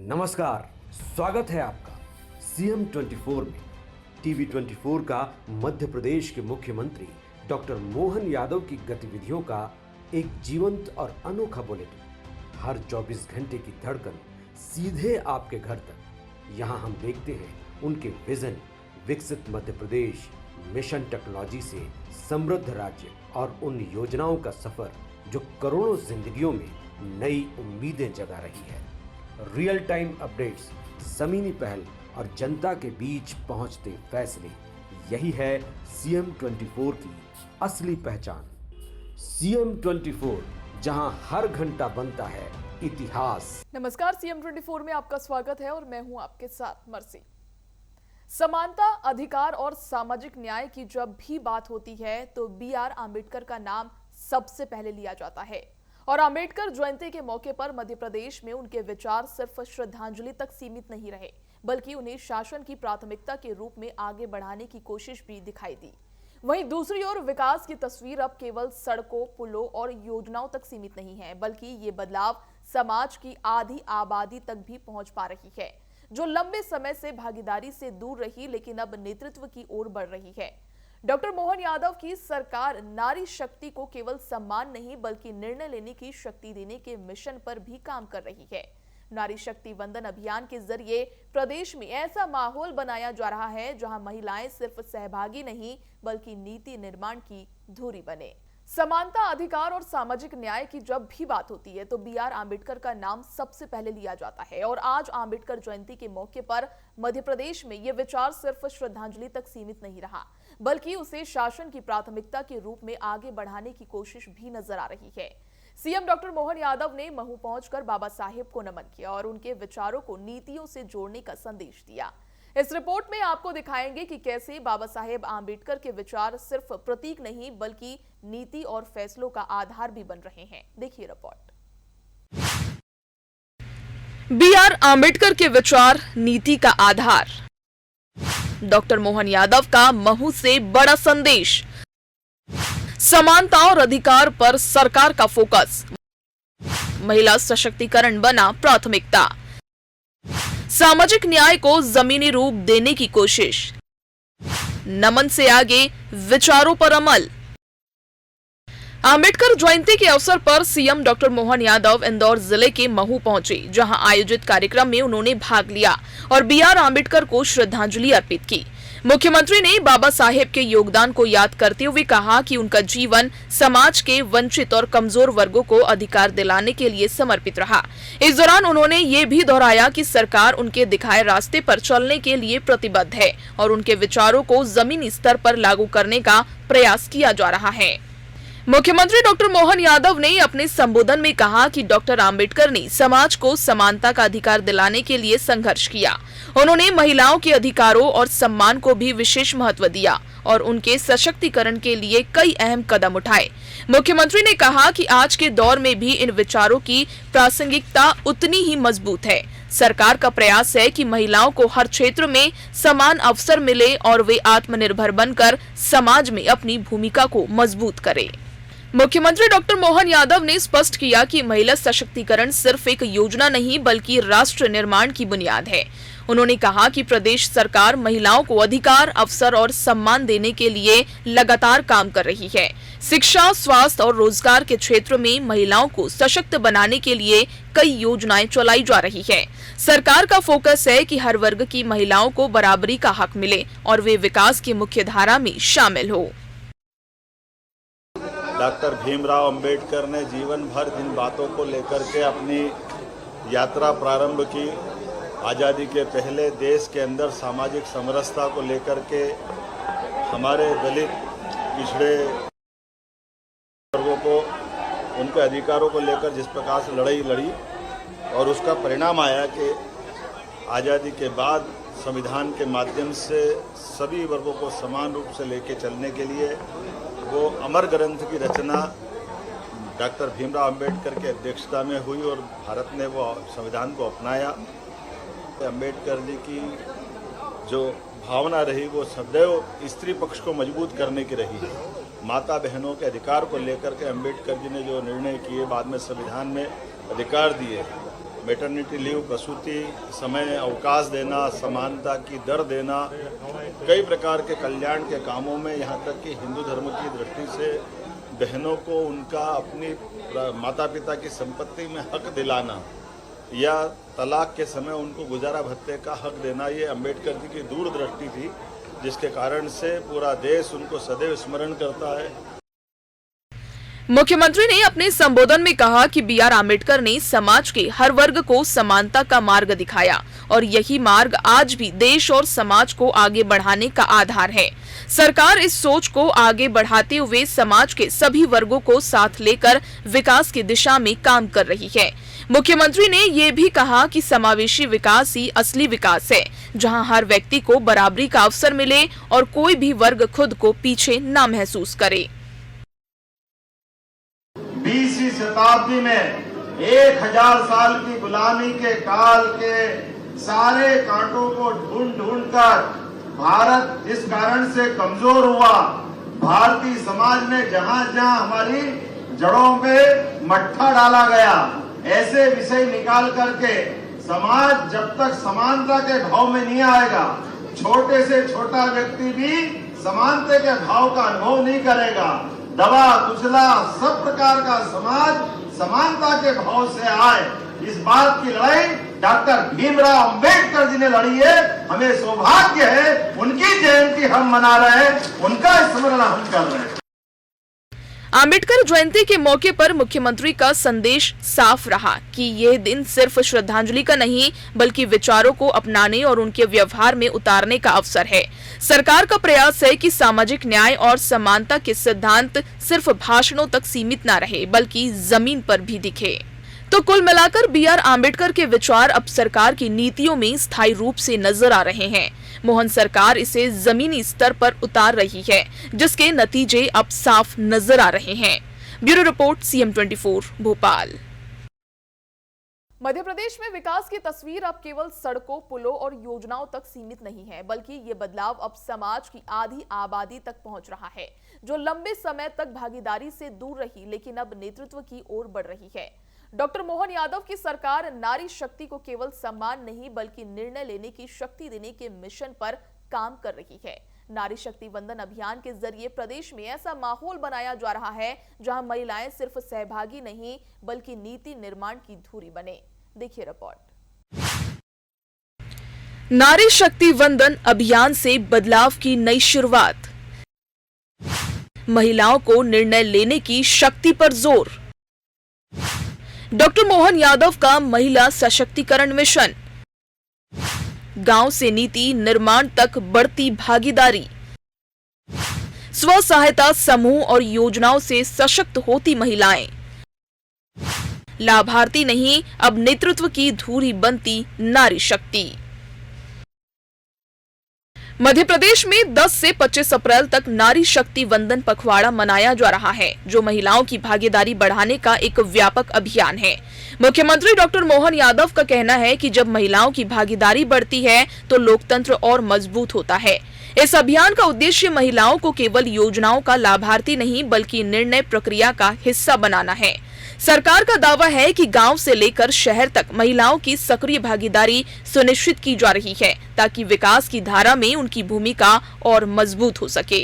नमस्कार, स्वागत है आपका सीएम 24 में। टीवी 24 का मध्य प्रदेश के मुख्यमंत्री डॉक्टर मोहन यादव की गतिविधियों का एक जीवंत और अनोखा बुलेटिन। हर 24 घंटे की धड़कन सीधे आपके घर तक। यहाँ हम देखते हैं उनके विजन, विकसित मध्य प्रदेश, मिशन टेक्नोलॉजी से समृद्ध राज्य और उन योजनाओं का सफर जो करोड़ों जिंदगियों में नई उम्मीदें जगा रही है। रियल टाइम अपडेट्स, जमीनी पहल और जनता के बीच पहुंचते फैसले, यही है सीएम 24 की असली पहचान। सीएम 24, जहां हर घंटा बनता है इतिहास। नमस्कार, सीएम 24 में आपका स्वागत है और मैं हूं आपके साथ मर्सी। समानता, अधिकार और सामाजिक न्याय की जब भी बात होती है तो बी.आर. आंबेडकर का नाम सबसे पहले लिया जाता है। और आंबेडकर जयंती के मौके पर मध्य प्रदेश में उनके विचार सिर्फ श्रद्धांजलि तक सीमित नहीं रहे, बल्कि उन्हें शासन की प्राथमिकता के रूप में आगे बढ़ाने की कोशिश भी दिखाई दी। वहीं दूसरी ओर विकास की तस्वीर अब केवल सड़कों, पुलों और योजनाओं तक सीमित नहीं है, बल्कि ये बदलाव समाज की आधी आबादी तक भी पहुंच पा रही है, जो लंबे समय से भागीदारी से दूर रही लेकिन अब नेतृत्व की ओर बढ़ रही है। डॉक्टर मोहन यादव की सरकार नारी शक्ति को केवल सम्मान नहीं बल्कि निर्णय लेने की शक्ति देने के मिशन पर भी काम कर रही है। नारी शक्ति वंदन अभियान के जरिए प्रदेश में ऐसा माहौल बनाया जा रहा है जहां महिलाएं सिर्फ सहभागी नहीं बल्कि नीति निर्माण की धुरी बने। समानता, अधिकार और सामाजिक न्याय की जब भी बात होती है तो बी.आर. आंबेडकर का नाम सबसे पहले लिया जाता है। और आज आंबेडकर जयंती के मौके पर मध्य प्रदेश में यह विचार सिर्फ श्रद्धांजलि तक सीमित नहीं रहा, बल्कि उसे शासन की प्राथमिकता के रूप में आगे बढ़ाने की कोशिश भी नजर आ रही है। सीएम डॉक्टर मोहन यादव ने महू पहुंचकर बाबा साहेब को नमन किया और उनके विचारों को नीतियों से जोड़ने का संदेश दिया। इस रिपोर्ट में आपको दिखाएंगे कि कैसे बाबा साहेब आंबेडकर के विचार सिर्फ प्रतीक नहीं बल्कि नीति और फैसलों का आधार भी बन रहे हैं। देखिए रिपोर्ट। बी.आर. आंबेडकर के विचार नीति का आधार। डॉक्टर मोहन यादव का महू से बड़ा संदेश। समानता और अधिकार पर सरकार का फोकस। महिला सशक्तिकरण बना प्राथमिकता। सामाजिक न्याय को जमीनी रूप देने की कोशिश। नमन से आगे विचारों पर अमल। आंबेडकर जयंती के अवसर पर सीएम डॉक्टर मोहन यादव इंदौर जिले के महू पहुंचे, जहां आयोजित कार्यक्रम में उन्होंने भाग लिया और बी.आर. आंबेडकर को श्रद्धांजलि अर्पित की। मुख्यमंत्री ने बाबा साहेब के योगदान को याद करते हुए कहा कि उनका जीवन समाज के वंचित और कमजोर वर्गों को अधिकार दिलाने के लिए समर्पित रहा। इस दौरान उन्होंने ये भी दोहराया कि सरकार उनके दिखाए रास्ते पर चलने के लिए प्रतिबद्ध है और उनके विचारों को जमीनी स्तर पर लागू करने का प्रयास किया जा रहा है। मुख्यमंत्री डॉक्टर मोहन यादव ने अपने संबोधन में कहा कि डॉक्टर आंबेडकर ने समाज को समानता का अधिकार दिलाने के लिए संघर्ष किया। उन्होंने महिलाओं के अधिकारों और सम्मान को भी विशेष महत्व दिया और उनके सशक्तिकरण के लिए कई अहम कदम उठाए। मुख्यमंत्री ने कहा कि आज के दौर में भी इन विचारों की प्रासंगिकता उतनी ही मजबूत है। सरकार का प्रयास है कि महिलाओं को हर क्षेत्र में समान अवसर मिले और वे आत्मनिर्भर बनकर समाज में अपनी भूमिका को मजबूत करें। मुख्यमंत्री डॉक्टर मोहन यादव ने स्पष्ट किया कि महिला सशक्तिकरण सिर्फ एक योजना नहीं बल्कि राष्ट्र निर्माण की बुनियाद है। उन्होंने कहा कि प्रदेश सरकार महिलाओं को अधिकार, अवसर और सम्मान देने के लिए लगातार काम कर रही है। शिक्षा, स्वास्थ्य और रोजगार के क्षेत्र में महिलाओं को सशक्त बनाने के लिए कई योजनाएं चलाई जा रही है। सरकार का फोकस है कि हर वर्ग की महिलाओं को बराबरी का हक मिले और वे विकास की मुख्य धारा में शामिल हो। डॉक्टर भीमराव अंबेडकर ने जीवन भर जिन बातों को लेकर के अपनी यात्रा प्रारंभ की, आज़ादी के पहले देश के अंदर सामाजिक समरसता को लेकर के हमारे दलित पिछड़े वर्गों को उनके अधिकारों को लेकर जिस प्रकार से लड़ाई लड़ी और उसका परिणाम आया कि आज़ादी के बाद संविधान के माध्यम से सभी वर्गों को समान रूप से लेके चलने के लिए वो अमर ग्रंथ की रचना डॉक्टर भीमराव अंबेडकर की अध्यक्षता में हुई और भारत ने वो संविधान को अपनाया। अंबेडकर जी की जो भावना रही वो सदैव स्त्री पक्ष को मजबूत करने की रही है। माता बहनों के अधिकार को लेकर के अंबेडकर जी ने जो निर्णय किए, बाद में संविधान में अधिकार दिए, मैटरनिटी लीव, प्रसूति समय अवकाश देना, समानता की दर देना, कई प्रकार के कल्याण के कामों में, यहाँ तक कि हिंदू धर्म की दृष्टि से बहनों को उनका अपनी माता पिता की संपत्ति में हक दिलाना या तलाक के समय उनको गुजारा भत्ते का हक देना, ये अंबेडकर जी की दूरदृष्टि थी, जिसके कारण से पूरा देश उनको सदैव स्मरण करता है। मुख्यमंत्री ने अपने संबोधन में कहा कि बी.आर. आम्बेडकर ने समाज के हर वर्ग को समानता का मार्ग दिखाया और यही मार्ग आज भी देश और समाज को आगे बढ़ाने का आधार है। सरकार इस सोच को आगे बढ़ाते हुए समाज के सभी वर्गों को साथ लेकर विकास की दिशा में काम कर रही है। मुख्यमंत्री ने ये भी कहा कि समावेशी विकास ही असली विकास है, जहां हर व्यक्ति को बराबरी का अवसर मिले और कोई भी वर्ग खुद को पीछे न महसूस करे। 20वीं शताब्दी में 1000 साल की गुलामी के काल के सारे कांटों को ढूंढ कर भारत जिस कारण से कमजोर हुआ, भारतीय समाज में जहां जहां हमारी जड़ों पे मट्ठा डाला गया, ऐसे विषय निकाल करके समाज जब तक समानता के भाव में नहीं आएगा, छोटे से छोटा व्यक्ति भी समानता के भाव का अनुभव नहीं करेगा। दबा कुचला सब प्रकार का समाज समानता के भाव से आए, इस बात की लड़ाई डॉक्टर भीमराव अंबेडकर जी ने लड़ी है। हमें सौभाग्य है, उनकी जयंती हम मना रहे हैं, उनका स्मरण हम कर रहे हैं। आम्बेडकर जयंती के मौके पर मुख्यमंत्री का संदेश साफ रहा कि यह दिन सिर्फ श्रद्धांजलि का नहीं बल्कि विचारों को अपनाने और उनके व्यवहार में उतारने का अवसर है। सरकार का प्रयास है कि सामाजिक न्याय और समानता के सिद्धांत सिर्फ भाषणों तक सीमित न रहे बल्कि जमीन पर भी दिखे। तो कुल मिलाकर बी.आर. आम्बेडकर के विचार अब सरकार की नीतियों में स्थायी रूप से नजर आ रहे हैं। मोहन सरकार इसे जमीनी स्तर पर उतार रही है, जिसके नतीजे अब साफ नजर आ रहे हैं। Bureau report, CM 24, Bhopal. Madhya Pradesh में विकास की तस्वीर अब केवल सड़कों, पुलों और योजनाओं तक सीमित नहीं है, बल्कि ये बदलाव अब समाज की आधी आबादी तक पहुंच रहा है, जो लंबे समय तक भागीदारी से दूर रही लेकिन अब नेतृत्व की ओर बढ़ रही है। डॉक्टर मोहन यादव की सरकार नारी शक्ति को केवल सम्मान नहीं बल्कि निर्णय लेने की शक्ति देने के मिशन पर काम कर रही है। नारी शक्ति वंदन अभियान के जरिए प्रदेश में ऐसा माहौल बनाया जा रहा है जहां महिलाएं सिर्फ सहभागी नहीं बल्कि नीति निर्माण की धुरी बने। देखिए रिपोर्ट। नारी शक्ति वंदन अभियान से बदलाव की नई शुरुआत। महिलाओं को निर्णय लेने की शक्ति पर जोर। डॉक्टर मोहन यादव का महिला सशक्तिकरण मिशन। गांव से नीति निर्माण तक बढ़ती भागीदारी। स्व सहायता समूह और योजनाओं से सशक्त होती महिलाएं। लाभार्थी नहीं, अब नेतृत्व की धुरी बनती नारी शक्ति। मध्य प्रदेश में 10 से 25 अप्रैल तक नारी शक्ति वंदन पखवाड़ा मनाया जा रहा है, जो महिलाओं की भागीदारी बढ़ाने का एक व्यापक अभियान है। मुख्यमंत्री डॉक्टर मोहन यादव का कहना है कि जब महिलाओं की भागीदारी बढ़ती है तो लोकतंत्र और मजबूत होता है। इस अभियान का उद्देश्य महिलाओं को केवल योजनाओं का लाभार्थी नहीं बल्कि निर्णय प्रक्रिया का हिस्सा बनाना है। सरकार का दावा है कि गांव से लेकर शहर तक महिलाओं की सक्रिय भागीदारी सुनिश्चित की जा रही है ताकि विकास की धारा में उनकी भूमिका और मजबूत हो सके।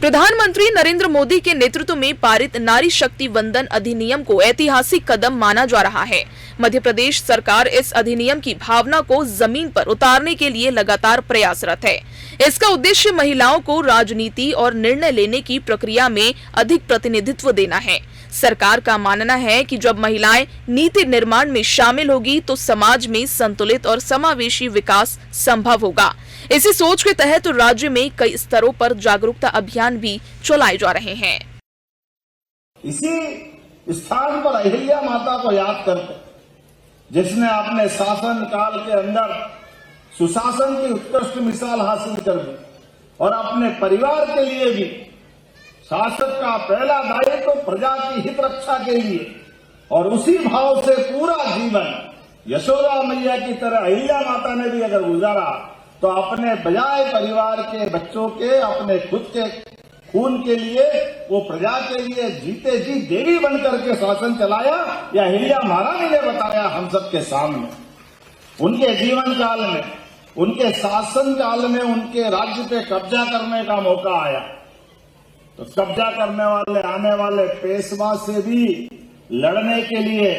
प्रधानमंत्री नरेंद्र मोदी के नेतृत्व में पारित नारी शक्ति वंदन अधिनियम को ऐतिहासिक कदम माना जा रहा है। मध्य प्रदेश सरकार इस अधिनियम की भावना को जमीन पर उतारने के लिए लगातार प्रयासरत है। इसका उद्देश्य महिलाओं को राजनीति और निर्णय लेने की प्रक्रिया में अधिक प्रतिनिधित्व देना है। सरकार का मानना है कि जब महिलाएं नीति निर्माण में शामिल होगी तो समाज में संतुलित और समावेशी विकास संभव होगा। इसी सोच के तहत राज्य में कई स्तरों पर जागरूकता अभियान भी चलाए जा रहे हैं। इसी स्थान पर अहिल्या माता को याद करते, जिसने अपने शासन काल के अंदर सुशासन की उत्कृष्ट मिसाल हासिल कर दी और अपने परिवार के लिए भी शासक का पहला दायित्व तो प्रजा की हित रक्षा के लिए, और उसी भाव से पूरा जीवन यशोदा मैया की तरह अहिल्या माता ने भी अगर गुजारा तो अपने बजाय परिवार के बच्चों के, अपने खुद के खून के लिए, वो प्रजा के लिए जीते जी देवी बनकर के शासन चलाया, या अहिल्या महारानी ने बताया हम सबके सामने। उनके जीवन काल में, उनके शासन काल में उनके राज्य पे कब्जा करने का मौका आया, तो कब्जा करने वाले आने वाले पेशवा से भी लड़ने के लिए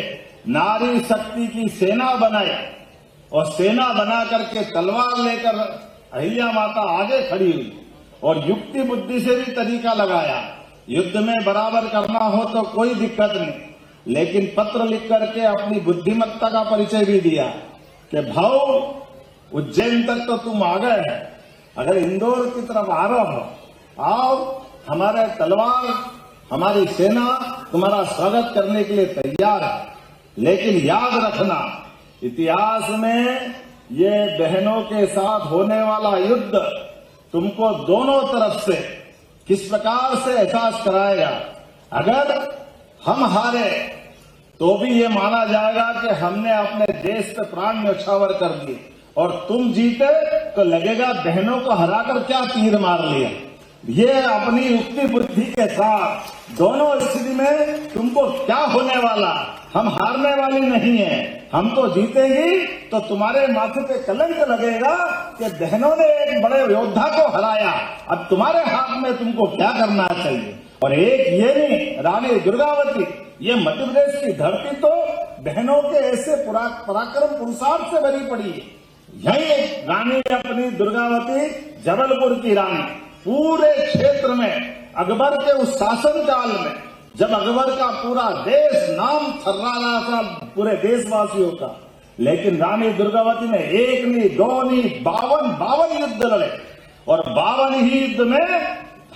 नारी शक्ति की सेना बनाई, और सेना बना करके तलवार लेकर अहिल्या माता आगे खड़ी हुई और युक्ति बुद्धि से भी तरीका लगाया। युद्ध में बराबर करना हो तो कोई दिक्कत नहीं, लेकिन पत्र लिख करके अपनी बुद्धिमत्ता का परिचय भी दिया कि भाऊ उज्जैन तक तो तुम आ गए हैं, अगर इंदौर की तरफ आ रहे हो आओ, हमारे तलवार हमारी सेना तुम्हारा स्वागत करने के लिए तैयार है। लेकिन याद रखना, इतिहास में ये बहनों के साथ होने वाला युद्ध तुमको दोनों तरफ से किस प्रकार से एहसास कराएगा। अगर हम हारे तो भी ये माना जाएगा कि हमने अपने देश पे प्राण न्यौछावर कर दिए, और तुम जीते तो लगेगा बहनों को हराकर क्या तीर मार लिया। ये अपनी युक्ति बुद्धि के साथ दोनों स्थिति में तुमको क्या होने वाला, हम हारने वाली नहीं है, हम तो जीतेंगी, तो तुम्हारे माथे पे कलंक लगेगा कि बहनों ने एक बड़े योद्धा को हराया, अब तुम्हारे हाथ में तुमको क्या करना चाहिए। और एक ये नहीं, रानी दुर्गावती, ये मध्य प्रदेश की धरती तो बहनों के ऐसे पराक्रम पुरुषार्थ से भरी पड़ी है। यही रानी अपनी दुर्गावती, जबलपुर की रानी, पूरे क्षेत्र में अकबर के उस शासन काल में, जब अकबर का पूरा देश नाम थर्रा रहा था पूरे देशवासियों का, लेकिन रानी दुर्गावती ने एक नहीं, दो नहीं, 52 युद्ध लड़े, और 52 ही युद्ध में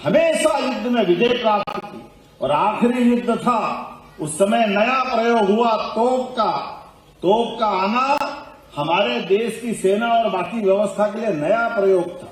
हमेशा युद्ध में विजय प्राप्त की। और आखिरी युद्ध था, उस समय नया प्रयोग हुआ तोप का आना हमारे देश की सेना और बाकी व्यवस्था के लिए नया प्रयोग था।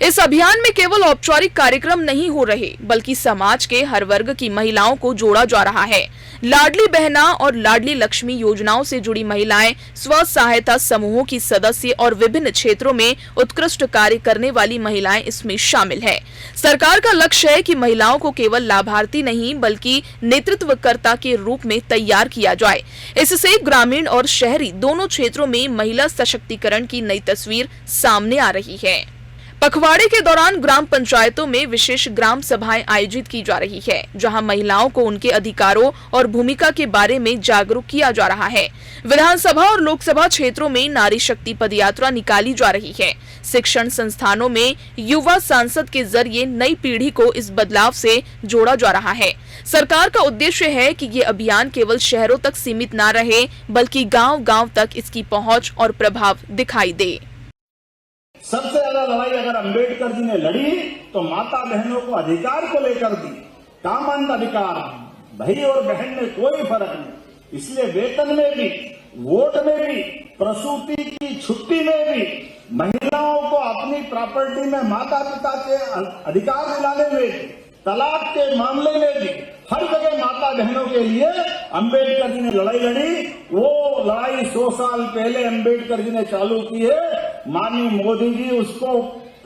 इस अभियान में केवल औपचारिक कार्यक्रम नहीं हो रहे, बल्कि समाज के हर वर्ग की महिलाओं को जोड़ा जा रहा है। लाडली बहना और लाडली लक्ष्मी योजनाओं से जुड़ी महिलाएं, स्व सहायता समूहों की सदस्य और विभिन्न क्षेत्रों में उत्कृष्ट कार्य करने वाली महिलाएं इसमें शामिल हैं। सरकार का लक्ष्य है कि महिलाओं को केवल लाभार्थी नहीं बल्कि नेतृत्वकर्ता के रूप में तैयार किया जाए। इससे ग्रामीण और शहरी दोनों क्षेत्रों में महिला सशक्तिकरण की नई तस्वीर सामने आ रही है। पखवाड़े के दौरान ग्राम पंचायतों में विशेष ग्राम सभाएं आयोजित की जा रही है, जहां महिलाओं को उनके अधिकारों और भूमिका के बारे में जागरूक किया जा रहा है। विधानसभा और लोकसभा क्षेत्रों में नारी शक्ति पदयात्रा निकाली जा रही है। शिक्षण संस्थानों में युवा सांसद के जरिए नई पीढ़ी को इस बदलाव से जोड़ा जा रहा है। सरकार का उद्देश्य है कि ये अभियान केवल शहरों तक सीमित न रहे, बल्कि गांव-गांव तक इसकी पहुंच और प्रभाव दिखाई दे। सबसे ज्यादा लड़ाई अगर अंबेडकर जी ने लड़ी तो माता बहनों को अधिकार को लेकर दी। कामन अधिकार, भाई और बहन में कोई फर्क नहीं। इसलिए वेतन में भी, वोट में भी, प्रसूति की छुट्टी में भी, महिलाओं को अपनी प्रॉपर्टी में माता पिता के अधिकार दिलाने में भी, तलाक के मामले में भी, हर जगह माता बहनों के लिए अंबेडकर जी ने लड़ाई लड़ी। वो लड़ाई 100 साल पहले अंबेडकर जी ने चालू की है। माननीय मोदी जी उसको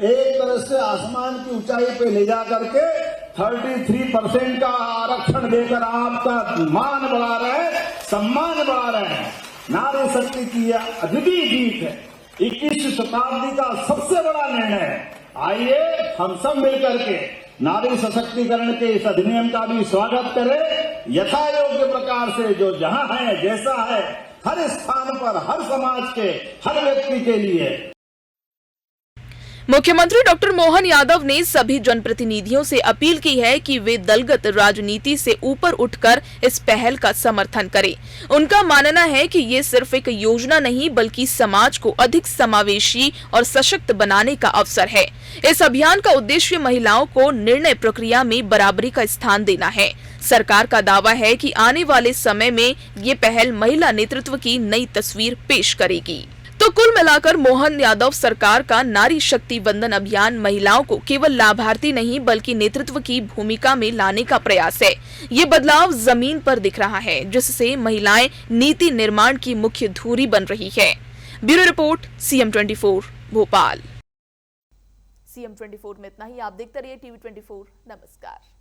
एक तरह से आसमान की ऊंचाई पे ले जा करके 33% का आरक्षण देकर आपका मान बढ़ा रहे हैं, सम्मान बढ़ा रहे हैं। नारी शक्ति की यह अद्वितीय जीत है, 21वीं शताब्दी का सबसे बड़ा निर्णय है। आइए हम सब मिलकर के नारी सशक्तिकरण के इस अधिनियम का भी स्वागत करें। यथा योग्य प्रकार से जो जहां है, जैसा है, हर स्थान पर, हर समाज के हर व्यक्ति के लिए। मुख्यमंत्री डॉक्टर मोहन यादव ने सभी जनप्रतिनिधियों से अपील की है कि वे दलगत राजनीति से ऊपर उठकर इस पहल का समर्थन करें। उनका मानना है कि ये सिर्फ एक योजना नहीं बल्कि समाज को अधिक समावेशी और सशक्त बनाने का अवसर है। इस अभियान का उद्देश्य महिलाओं को निर्णय प्रक्रिया में बराबरी का स्थान देना है। सरकार का दावा है कि आने वाले समय में ये पहल महिला नेतृत्व की नई तस्वीर पेश करेगी। तो कुल मिलाकर मोहन यादव सरकार का नारी शक्ति वंदन अभियान महिलाओं को केवल लाभार्थी नहीं बल्कि नेतृत्व की भूमिका में लाने का प्रयास है। ये बदलाव जमीन पर दिख रहा है, जिससे महिलाएं नीति निर्माण की मुख्य धुरी बन रही है। Bureau report, CM24 Bhopal. CM 24 में इतना ही। आप देखते रहिए TV 24। नमस्कार।